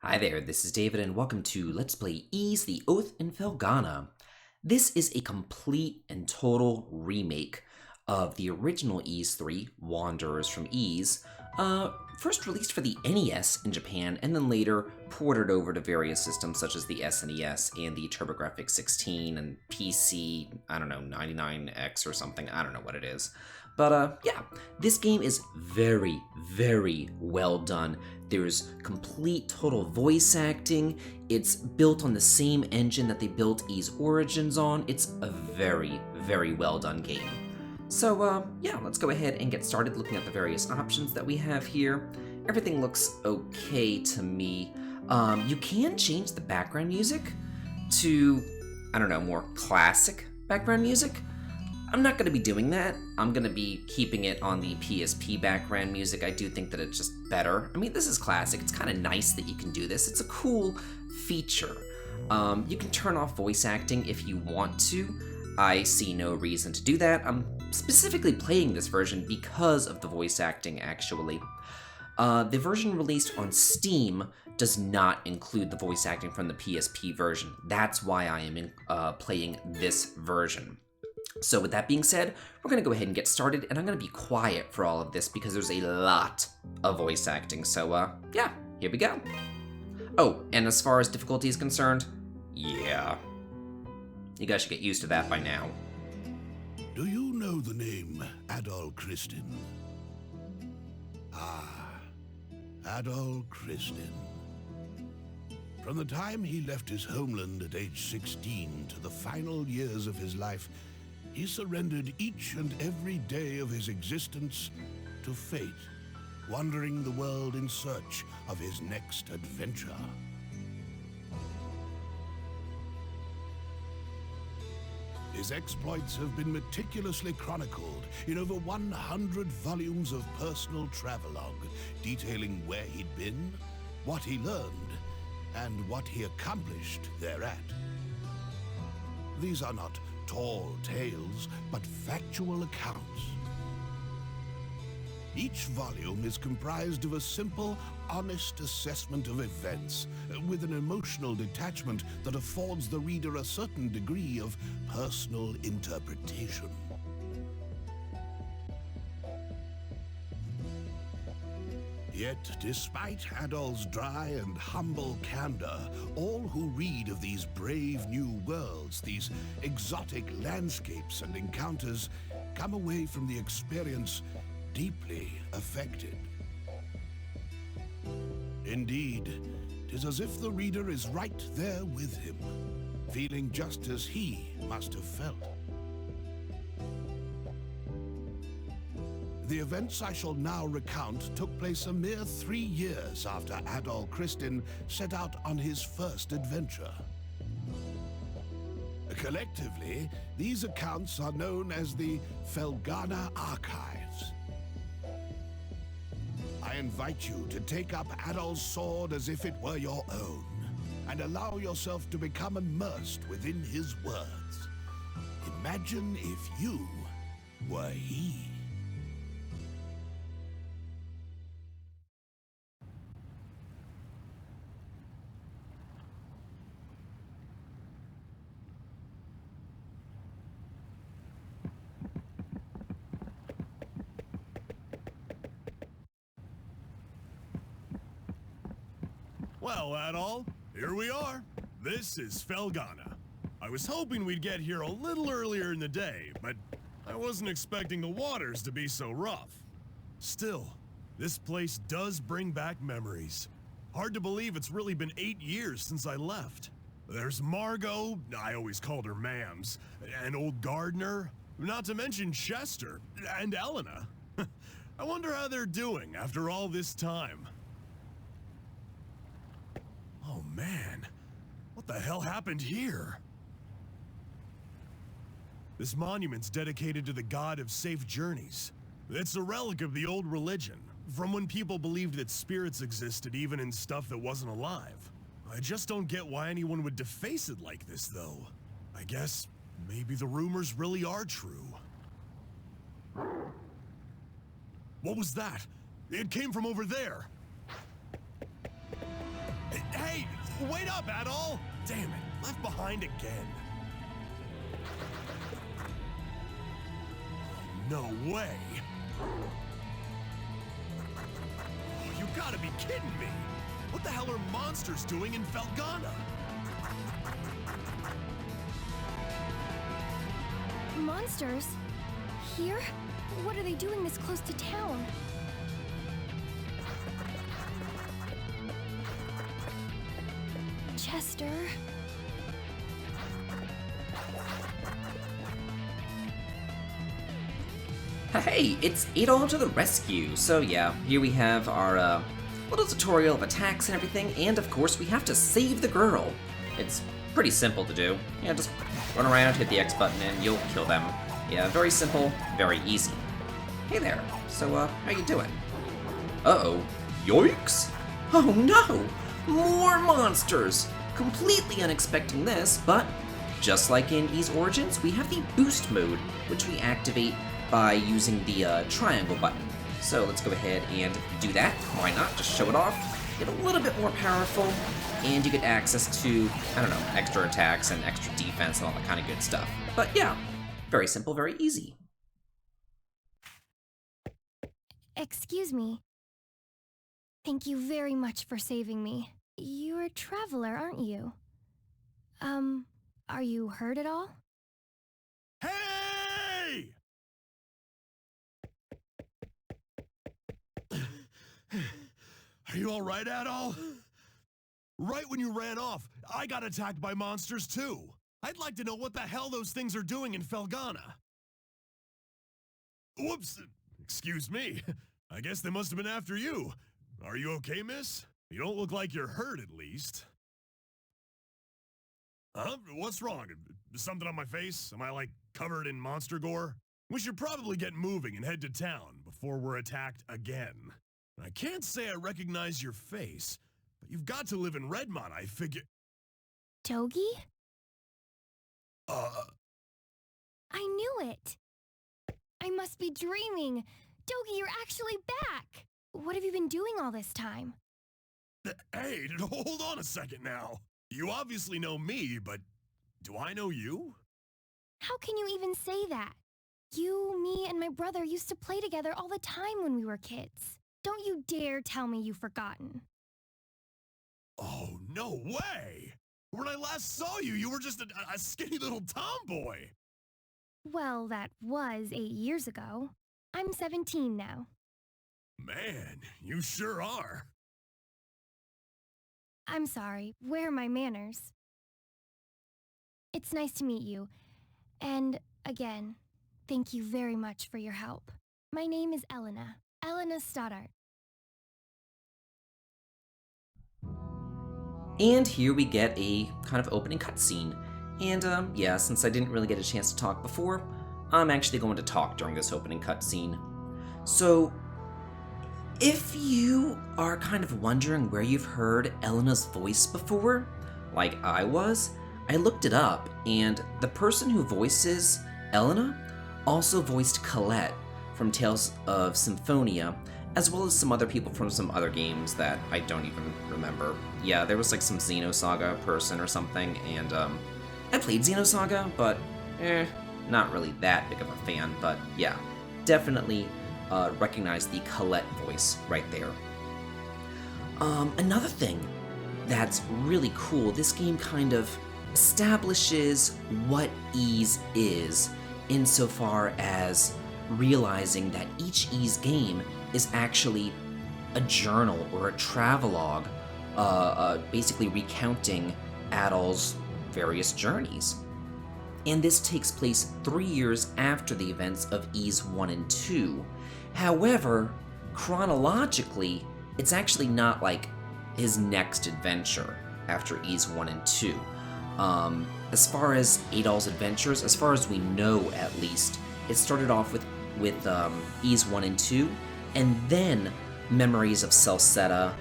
Hi there, this is David and welcome to Let's Play Ys the Oath in Felghana. This is a complete and total remake of the original Ys 3, Wanderers from Ys, first released for the NES in Japan and then later ported over to various systems such as the SNES and the TurboGrafx 16 and PC, I don't know, 99X or something, I don't know what it is. But yeah, this game is very, very well done. There's complete total voice acting. It's built on the same engine that they built Ys Origins on. It's a very, very well done game. So yeah, let's go ahead and get started looking at the various options that we have here. Everything looks okay to me. You can change the background music to, I don't know, more classic background music. I'm not going to be doing that. I'm going to be keeping it on the PSP background music. I do think that it's just better. I mean, this is classic. It's kind of nice that you can do this. It's a cool feature. You can turn off voice acting if you want to. I see no reason to do that. I'm specifically playing this version because of the voice acting, actually. The version released on Steam does not include the voice acting from the PSP version. That's why I am playing this version. So with that being said, we're going to go ahead and get started, and I'm going to be quiet for all of this because there's a lot of voice acting. So yeah, here we go. Oh, and as far as difficulty is concerned, yeah, you guys should get used to that by now. Do you know the name Adol Christin? Ah, Adol Christin. From the time he left his homeland at age 16 to the final years of his life, he surrendered each and every day of his existence to fate, wandering the world in search of his next adventure. His exploits have been meticulously chronicled in over 100 volumes of personal travelogue, detailing where he'd been, what he learned, and what he accomplished thereat. These are not tall tales, but factual accounts. Each volume is comprised of a simple, honest assessment of events, with an emotional detachment that affords the reader a certain degree of personal interpretation. Yet, despite Adol's dry and humble candor, all who read of these brave new worlds, these exotic landscapes and encounters, come away from the experience deeply affected. Indeed, 'tis as if the reader is right there with him, feeling just as he must have felt. The events I shall now recount took place a mere 3 years after Adol Christin set out on his first adventure. Collectively, these accounts are known as the Felghana Archives. I invite you to take up Adol's sword as if it were your own, and allow yourself to become immersed within his words. Imagine if you were he. Well, Adol, here we are. This is Felghana. I was hoping we'd get here a little earlier in the day, but I wasn't expecting the waters to be so rough. Still, this place does bring back memories. Hard to believe it's really been 8 years since I left. There's Margot, I always called her Mams, and old Gardner, not to mention Chester, and Elena. I wonder how they're doing after all this time. Oh man, what the hell happened here? This monument's dedicated to the god of safe journeys. It's a relic of the old religion, from when people believed that spirits existed even in stuff that wasn't alive. I just don't get why anyone would deface it like this, though. I guess maybe the rumors really are true. What was that? It came from over there. Hey, wait up, Adol! Damn it, left behind again. No way. Oh, you gotta be kidding me. What the hell are monsters doing in Felghana? Monsters? Here? What are they doing this close to town? Chester? Hey, it's Adol to the rescue! So yeah, here we have our little tutorial of attacks and everything, and of course we have to save the girl. It's pretty simple to do. Yeah, just run around, hit the X button, and you'll kill them. Yeah, very simple, very easy. Hey there, so how you doing? Uh-oh, yoinks! Oh no! More monsters! Completely unexpecting this, but just like in Ys Origins, we have the boost mode, which we activate by using the triangle button. So let's go ahead and do that. Why not? Just show it off. Get a little bit more powerful, and you get access to, I don't know, extra attacks and extra defense and all that kind of good stuff. But yeah, very simple, very easy. Excuse me. Thank you very much for saving me. You're a traveler, aren't you? Are you hurt at all? Hey! Are you alright, Adol? Right when you ran off, I got attacked by monsters too. I'd like to know what the hell those things are doing in Felghana. Whoops, excuse me. I guess they must have been after you. Are you okay, miss? You don't look like you're hurt, at least. Huh? What's wrong? Something on my face? Am I, like, covered in monster gore? We should probably get moving and head to town before we're attacked again. I can't say I recognize your face, but you've got to live in Redmont, I figure. Dogi? Uh... I knew it! I must be dreaming! Dogi, you're actually back! What have you been doing all this time? Hey, hold on a second now. You obviously know me, but do I know you? How can you even say that? You, me, and my brother used to play together all the time when we were kids. Don't you dare tell me you've forgotten. Oh, no way! When I last saw you, you were just a skinny little tomboy. Well, that was 8 years ago. I'm 17 now. Man, you sure are. I'm sorry, where are my manners? It's nice to meet you. And, again, thank you very much for your help. My name is Elena Stoddart. And here we get a kind of opening cutscene. And yeah, since I didn't really get a chance to talk before, I'm actually going to talk during this opening cutscene. So, if you are kind of wondering where you've heard Elena's voice before, like I was, I looked it up, and the person who voices Elena also voiced Colette from Tales of Symphonia, as well as some other people from some other games that I don't even remember. Yeah, there was like some Xenosaga person or something, and I played Xenosaga, but not really that big of a fan, but yeah, definitely recognize the Colette voice right there. Another thing that's really cool, this game kind of establishes what Ys is insofar as realizing that each Ys game is actually a journal or a travelogue, basically recounting Adol's various journeys. And this takes place 3 years after the events of Ys 1 and 2. However, chronologically, it's actually not like his next adventure after Ys 1 and 2. As far as Adol's adventures, as far as we know at least, it started off with Ys 1 and 2, and then Memories of Celceta,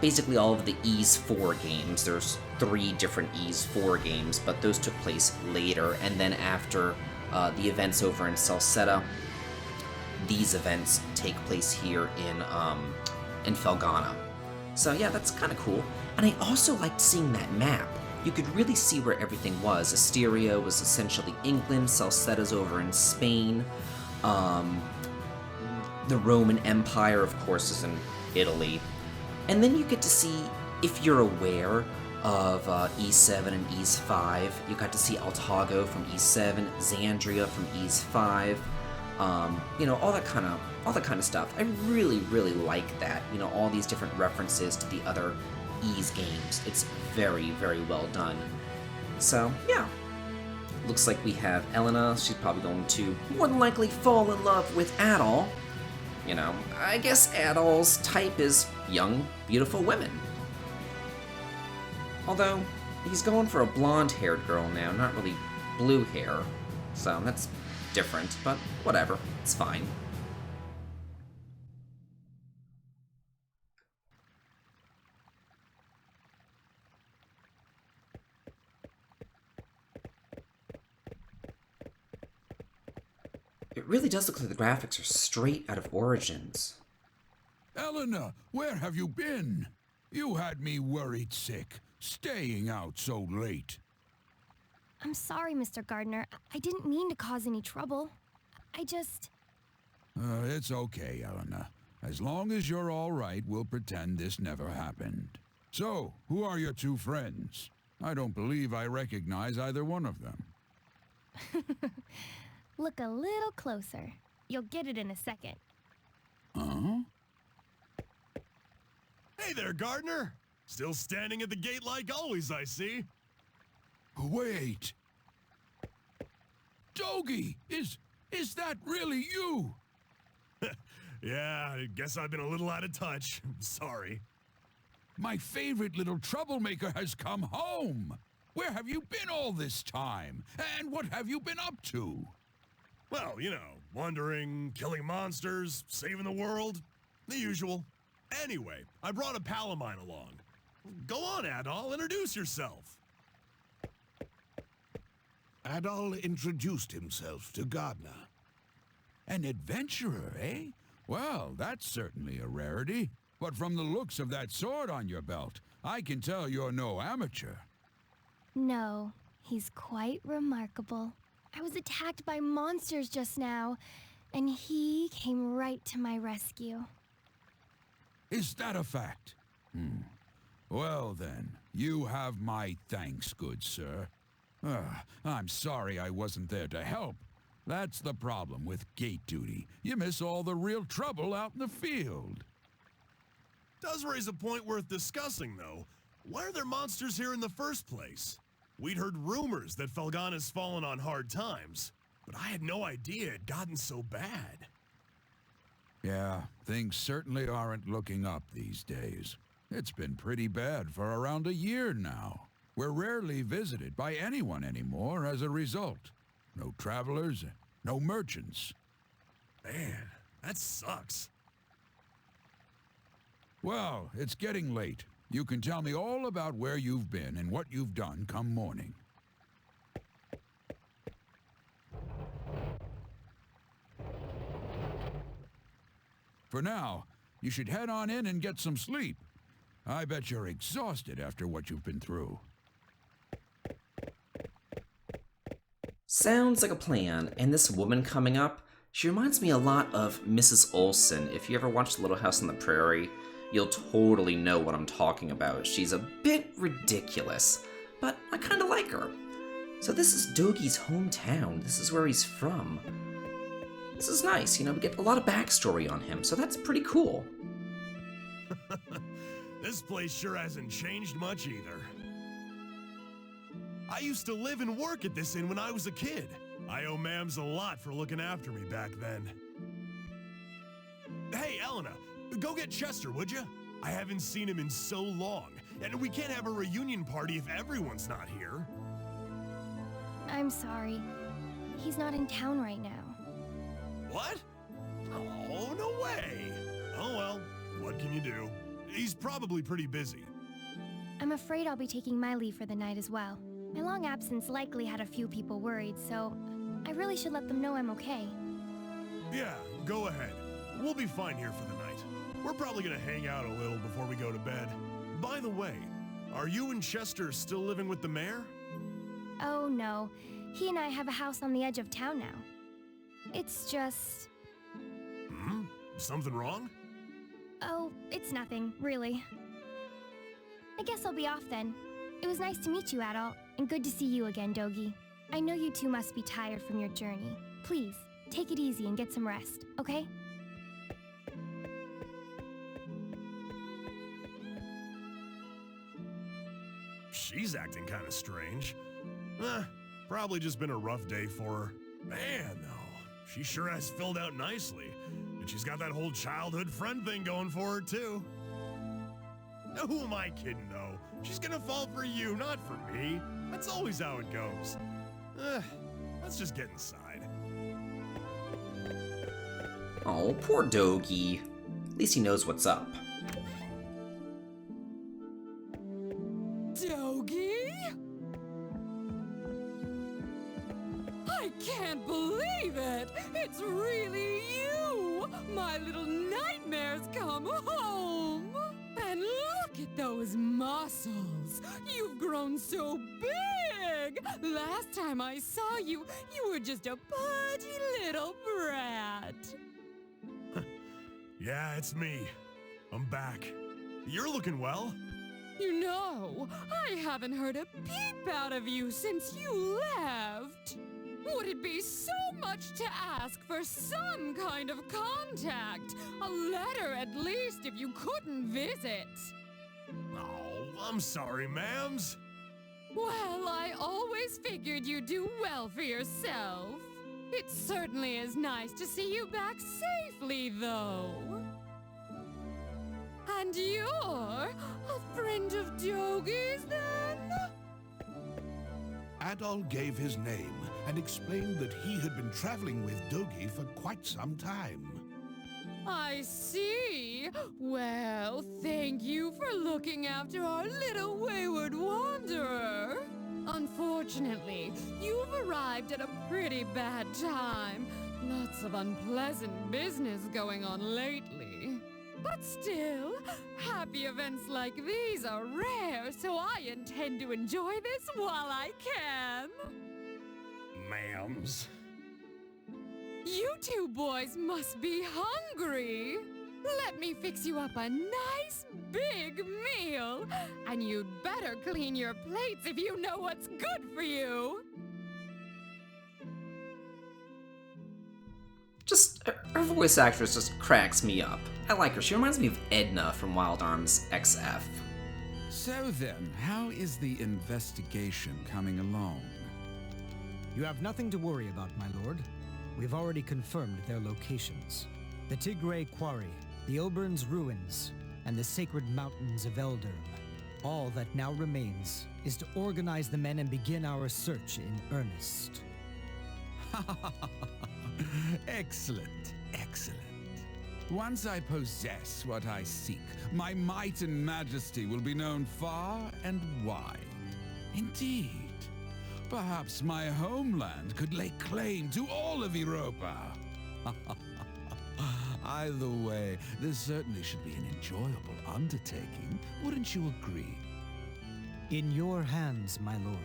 basically all of the Ys 4 games. There's 3 different Ys 4 games, but those took place later, and then after the events over in Celceta, these events take place here in Felghana. So yeah, that's kind of cool. And I also liked seeing that map. You could really see where everything was. Asteria was essentially England, Salcetta's over in Spain. The Roman Empire, of course, is in Italy. And then you get to see, if you're aware of E7 and E5, you got to see Altago from E7, Xandria from E5, all that kind of stuff. I really, really like that. All these different references to the other Ys games. It's very, very well done. So yeah, looks like we have Elena. She's probably going to more than likely fall in love with Adol. I guess Adol's type is young, beautiful women. Although, he's going for a blonde-haired girl now, not really blue hair. So that's different, but whatever, it's fine. It really does look like the graphics are straight out of Origins. Elena, where have you been? You had me worried sick, staying out so late. I'm sorry, Mr. Gardner. I didn't mean to cause any trouble. I just... It's okay, Elena. As long as you're all right, we'll pretend this never happened. So, who are your two friends? I don't believe I recognize either one of them. Look a little closer. You'll get it in a second. Huh? Hey there, Gardner! Still standing at the gate like always, I see. Wait! Dogi! Is that really you? Yeah, I guess I've been a little out of touch. Sorry. My favorite little troublemaker has come home! Where have you been all this time? And what have you been up to? Well, wandering, killing monsters, saving the world. The usual. Anyway, I brought a pal of mine along. Go on, Adol, introduce yourself. Adol introduced himself to Gardner. An adventurer, eh? Well, that's certainly a rarity. But from the looks of that sword on your belt, I can tell you're no amateur. No, he's quite remarkable. I was attacked by monsters just now, and he came right to my rescue. Is that a fact? Well then, you have my thanks, good sir. I'm sorry I wasn't there to help. That's the problem with gate duty. You miss all the real trouble out in the field. Does raise a point worth discussing, though. Why are there monsters here in the first place? We'd heard rumors that Felghana's fallen on hard times, but I had no idea it had gotten so bad. Yeah, things certainly aren't looking up these days. It's been pretty bad for around a year now. We're rarely visited by anyone anymore as a result. No travelers, no merchants. Man, that sucks. Well, it's getting late. You can tell me all about where you've been and what you've done come morning. For now, you should head on in and get some sleep. I bet you're exhausted after what you've been through. Sounds like a plan, and this woman coming up, she reminds me a lot of Mrs. Olsen. If you ever watched Little House on the Prairie, you'll totally know what I'm talking about. She's a bit ridiculous, but I kind of like her. So this is Dogi's hometown. This is where he's from. This is nice, we get a lot of backstory on him, so that's pretty cool. This place sure hasn't changed much either. I used to live and work at this inn when I was a kid. I owe Mams a lot for looking after me back then. Hey, Elena, go get Chester, would you? I haven't seen him in so long, and we can't have a reunion party if everyone's not here. I'm sorry. He's not in town right now. What? Oh, no way. Oh well, what can you do? He's probably pretty busy. I'm afraid I'll be taking my leave for the night as well. My long absence likely had a few people worried, so I really should let them know I'm okay. Yeah, go ahead. We'll be fine here for the night. We're probably gonna hang out a little before we go to bed. By the way, are you and Chester still living with the mayor? Oh no, he and I have a house on the edge of town now. It's just... Hmm? Something wrong? Oh, it's nothing, really. I guess I'll be off then. It was nice to meet you, Adol, and good to see you again, Dogi. I know you two must be tired from your journey. Please, take it easy and get some rest, okay? She's acting kind of strange. Probably just been a rough day for her. Man, though, she sure has filled out nicely. And she's got that whole childhood friend thing going for her, too. Who am I kidding, though? She's gonna fall for you, not for me. That's always how it goes. Let's just get inside. Oh, poor Dogi. At least he knows what's up. Dogi? I can't believe it! It's really you! My little nightmare's come home! And look at those muscles! You've grown so big! Last time I saw you, you were just a pudgy little brat. Yeah, it's me. I'm back. You're looking well. You know, I haven't heard a peep out of you since you left. Would it be so much to ask for some kind of contact? A letter at least if you couldn't visit. Oh, I'm sorry, ma'ams. Well, I always figured you'd do well for yourself. It certainly is nice to see you back safely, though. And you're a friend of Dogi's, then? Adol gave his name and explained that he had been traveling with Dogi for quite some time. I see. Well, thank you for looking after our little wayward wanderer. Unfortunately, you've arrived at a pretty bad time. Lots of unpleasant business going on lately. But still, happy events like these are rare, so I intend to enjoy this while I can. Ma'ams. You two boys must be hungry. Let me fix you up a nice big meal. And you'd better clean your plates if you know what's good for you. Just, her voice actress just cracks me up. I like her. She reminds me of Edna from Wild Arms XF. So then, how is the investigation coming along? You have nothing to worry about, my lord. We've already confirmed their locations. The Tigray Quarry, the Oberon's Ruins, and the Sacred Mountains of Eldurm. All that now remains is to organize the men and begin our search in earnest. Excellent, excellent. Once I possess what I seek, my might and majesty will be known far and wide. Indeed, perhaps my homeland could lay claim to all of Europa. Either way, this certainly should be an enjoyable undertaking, wouldn't you agree? In your hands, my lord.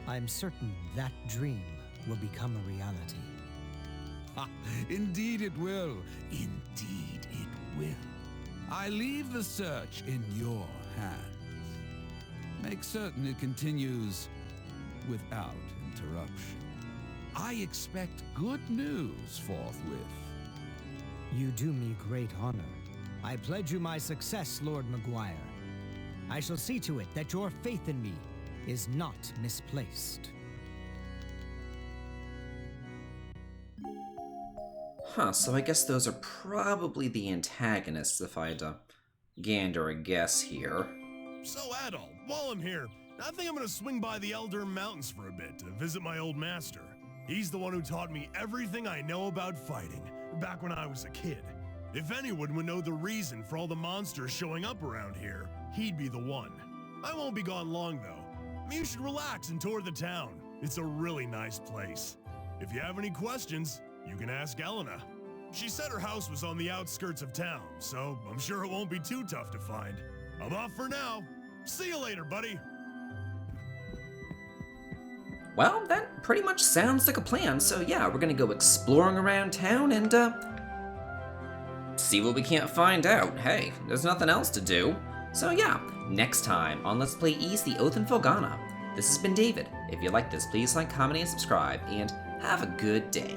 I'm certain that dream will become a reality. Indeed it will. Indeed it will. I leave the search in your hands. Make certain it continues without interruption. I expect good news forthwith. You do me great honor. I pledge you my success, Lord Maguire. I shall see to it that your faith in me is not misplaced. Huh, so I guess those are probably the antagonists if I had to gander a guess here. So, Adol, while I'm here, I think I'm gonna swing by the Elder Mountains for a bit to visit my old master. He's the one who taught me everything I know about fighting, back when I was a kid. If anyone would know the reason for all the monsters showing up around here, he'd be the one. I won't be gone long, though. You should relax and tour the town. It's a really nice place. If you have any questions, you can ask Elena. She said her house was on the outskirts of town, so I'm sure it won't be too tough to find. I'm off for now. See you later, buddy. Well, that pretty much sounds like a plan, so yeah, we're gonna go exploring around town and, see what we can't find out. Hey, there's nothing else to do. So yeah, next time on Let's Play Ys the Oath in Felghana. This has been David. If you like this, please like, comment, and subscribe, and have a good day.